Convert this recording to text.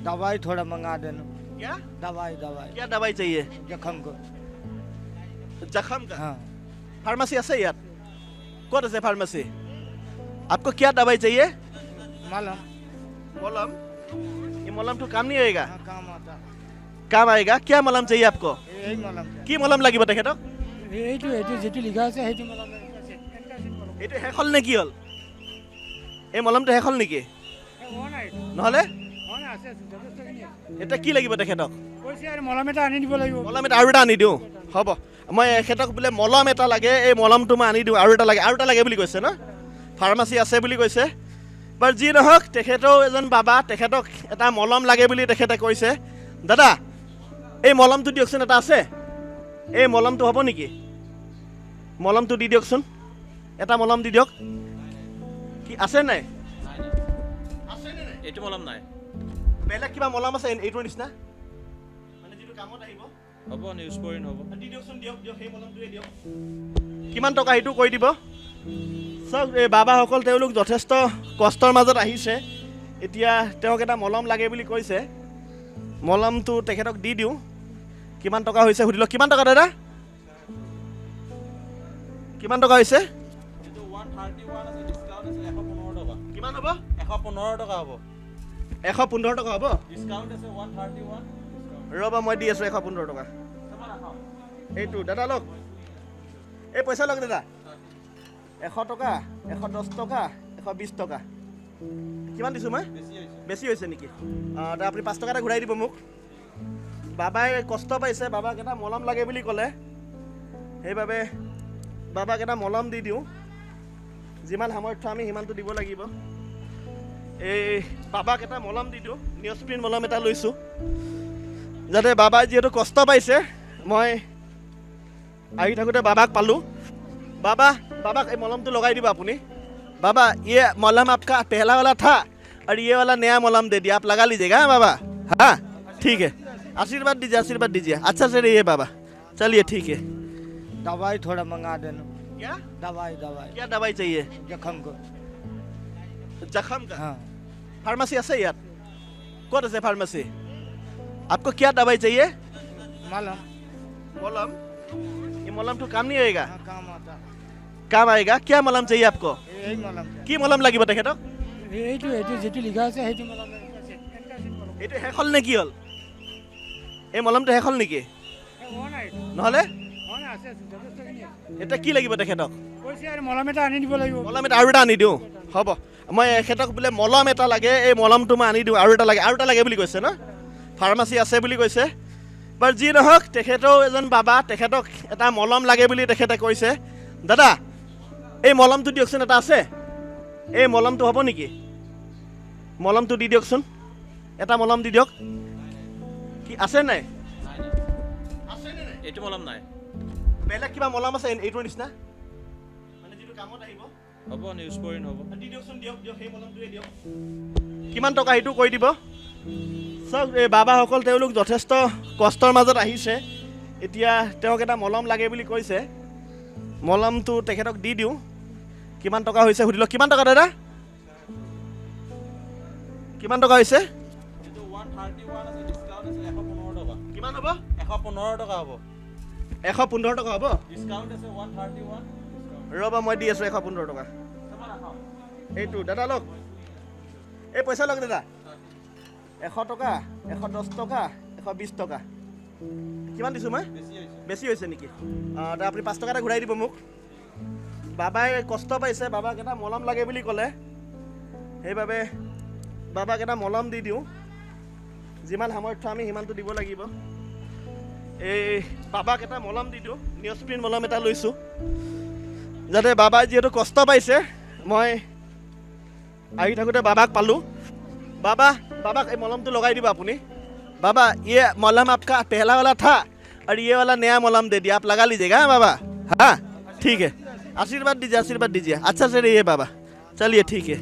दवाई थोड़ा मंगा देना। क्या दवाई दवाई क्या दवाई चाहिए? जख्म को। जख्म का हाँ फार्मेसी আছে ইয়াত? ক'ত আছে ফার্মেসি? आपको क्या दवाई चाहिए? मलहम। मलहम? ये मलहम तो काम नहीं आएगा। हाँ काम आता। काम आएगा। क्या मलहम चाहिए आपको? यही मलहम। কি মলম লাগিব তেখেতক? এইটো যেটো লিখা আছে সেইটো মলম। এইটো শেষ হ'ল নে কি হ'ল? এই মলমটো শেষ হ'ল নেকি? নহ'লে এতিয়া কি লাগিব তেখেতক? মলম এটা আনি দিব লাগিব। মলম এটা আৰু এটা আনি দিওঁ। হ'ব মই এখেতক বোলে মলম এটা লাগে, এই মলমটো মই আনি দিওঁ। আৰু এটা লাগে বুলি কৈছে ন? ফাৰ্মাচী আছে বুলি কৈছে। বাৰু যি নহওক তেখেতেও এজন বাবা, তেখেতক এটা মলম লাগে বুলি তেখেতে কৈছে। দাদা এই মলমটো দিয়কচোন, এটা আছে। এই মলমটো হ'ব নেকি? মলমটো দি দিয়কচোন, এটা মলম দি দিয়ক। কি আছে নাই? এইটো মলম নাই। বেলেগ কিবা মলম আছে এইটোৰ নিচিনা? মানে যিটো কামত আহিব? হ'ব নিউজপৰিন হ'ব। দি দিয়কচোন, দিয়ক সেই মলমটোৱে দিয়ক। কিমান টকা সেইটো কৈ দিব। চাওক এই বাবাসকল তেওঁলোক যথেষ্ট কষ্টৰ মাজত আহিছে। এতিয়া তেওঁক এটা মলম লাগে বুলি কৈছে। মলমটো তেখেতক দি দিওঁ। কিমান টকা হৈছে সুধি লওক। কিমান টকা দাদা? কিমান টকা হৈছে? এইটো 131 আছে, ডিসকাউন্ট আছে 115 টকা। কিমান হ'ব? 115 টকা হ'ব। 115 টকা হ'ব? ডিসকাউন্ট আছে 131। ৰ'বা মই দি আছোঁ 115 টকা। এইটো দাদা লওক, এই পইচা লওক দাদা। 100 টকা, 110 টকা, 120 টকা। কিমান দিছোঁ মই? বেছি হৈছে নেকি? তা আপুনি 5 টকা এটা ঘূৰাই দিব মোক। বাবাই কষ্ট পাইছে, বাবাক এটা মলম লাগে বুলি ক'লে। সেইবাবে বাবাক এটা মলম দি দিওঁ। যিমান সামৰ্থ্য আমি সিমানটো দিব লাগিব। এই বাবাক এটা মলম দি দিওঁ। নিউজপ্ৰিন মলম এটা লৈছোঁ, যাতে বাবাই যিহেতু কষ্ট পাইছে। মই আহি থাকোঁতে বাবাক পালোঁ। बाबा ये मलम तो लगाई दीजिए अपनी। बाबा ये मलम आपका पहला वाला था और ये वाला नया मलम दे दिया, आप लगा लीजिएगा। हाँ बाबा, हाँ ठीक है। आशीर्वाद दीजिए। अच्छा से रहिए बाबा। चलिए ठीक है। दवाई थोड़ा मंगा देना। क्या दवाई क्या दवाई चाहिए? जख्म को। जख्म का हाँ फार्मेसी আছে ইয়াত? ক'ত আছে ফার্মেসি? आपको क्या दवाई चाहिए? मलहम। मलम? ये मलम तो काम नहीं आएगा। हाँ काम आता। काम आएगा। क्या मलम चाहिए आपको? यही मलम। কি মলম লাগিব তেখেতক? এইটো যেটো লিখা আছে সেইটো মলম। এইটো শেষ হ'ল নে কি হ'ল? এই মলমটো শেষ হ'ল নেকি? নহ'লে এতিয়া কি লাগিব তেখেতক? মলম এটা আনি দিব লাগিব। মলম এটা আৰু এটা আনি দিওঁ। হ'ব মই এখেতক বোলে মলম এটা লাগে, এই মলমটো মই আনি দিওঁ। আৰু এটা লাগে বুলি কৈছে ন? ফাৰ্মাচী আছে বুলি কৈছে। বাৰু যি নহওক তেখেতেও এজন বাবা, তেখেতক এটা মলম লাগে বুলি তেখেতে কৈছে। দাদা এই মলমটো দিয়কচোন, এটা আছে। এই মলমটো হ'ব নেকি? মলমটো দি দিয়কচোন, এটা মলম দি দিয়ক। কি আছে নাই? এইটো মলম নাই। বেলেগ কিবা মলম আছে এইটোৰ নিচিনা? মানে যিটো কামত আহিব? হ'ব নিউজপৰিন হ'ব। দি দিয়কচোন, দিয়ক সেই মলমটোৱে দিয়ক। কিমান টকা সেইটো কৈ দিব। চাওক এই বাবাসকল তেওঁলোক যথেষ্ট কষ্টৰ মাজত আহিছে। এতিয়া তেওঁক এটা মলম লাগে বুলি কৈছে। মলমটো তেখেতক দি দিওঁ। কিমান টকা হৈছে সুধি লওক। কিমান টকা দাদা? কিমান টকা হৈছে? এইটো 131 আছে, ডিসকাউন্ট আছে 115 টকা। কিমান হ'ব? 115 টকা হ'ব। 115 টকা হ'ব? ডিসকাউন্ট আছে 131। ৰ'বা মই দি আছোঁ 115 টকা। এইটো দাদা লওক, এই পইচা লওক দাদা। 100 টকা, 110 টকা, 120 টকা। কিমান দিছোঁ মই? বেছি হৈছে নেকি? তা আপুনি 5 টকা এটা ঘূৰাই দিব মোক। বাবাই কষ্ট পাইছে, বাবাক এটা মলম লাগে বুলি ক'লে। সেইবাবে বাবাক এটা মলম দি দিওঁ। যিমান সামৰ্থ্য আমি সিমানটো দিব লাগিব। এই বাবাক এটা মলম দি দিওঁ। নিউজপ্ৰিন মলম এটা লৈছোঁ, যাতে বাবাই যিহেতু কষ্ট পাইছে। মই আহি থাকোঁতে বাবাক পালোঁ। बाबा ये मलम तो लगाई दीजिए अपनी। बाबा ये मलम आपका पहला वाला था और ये वाला नया मलम दे दिया, आप लगा लीजिएगा। हाँ बाबा, हाँ ठीक है। आशीर्वाद दीजिए। अच्छा से रहिए बाबा। चलिए ठीक है।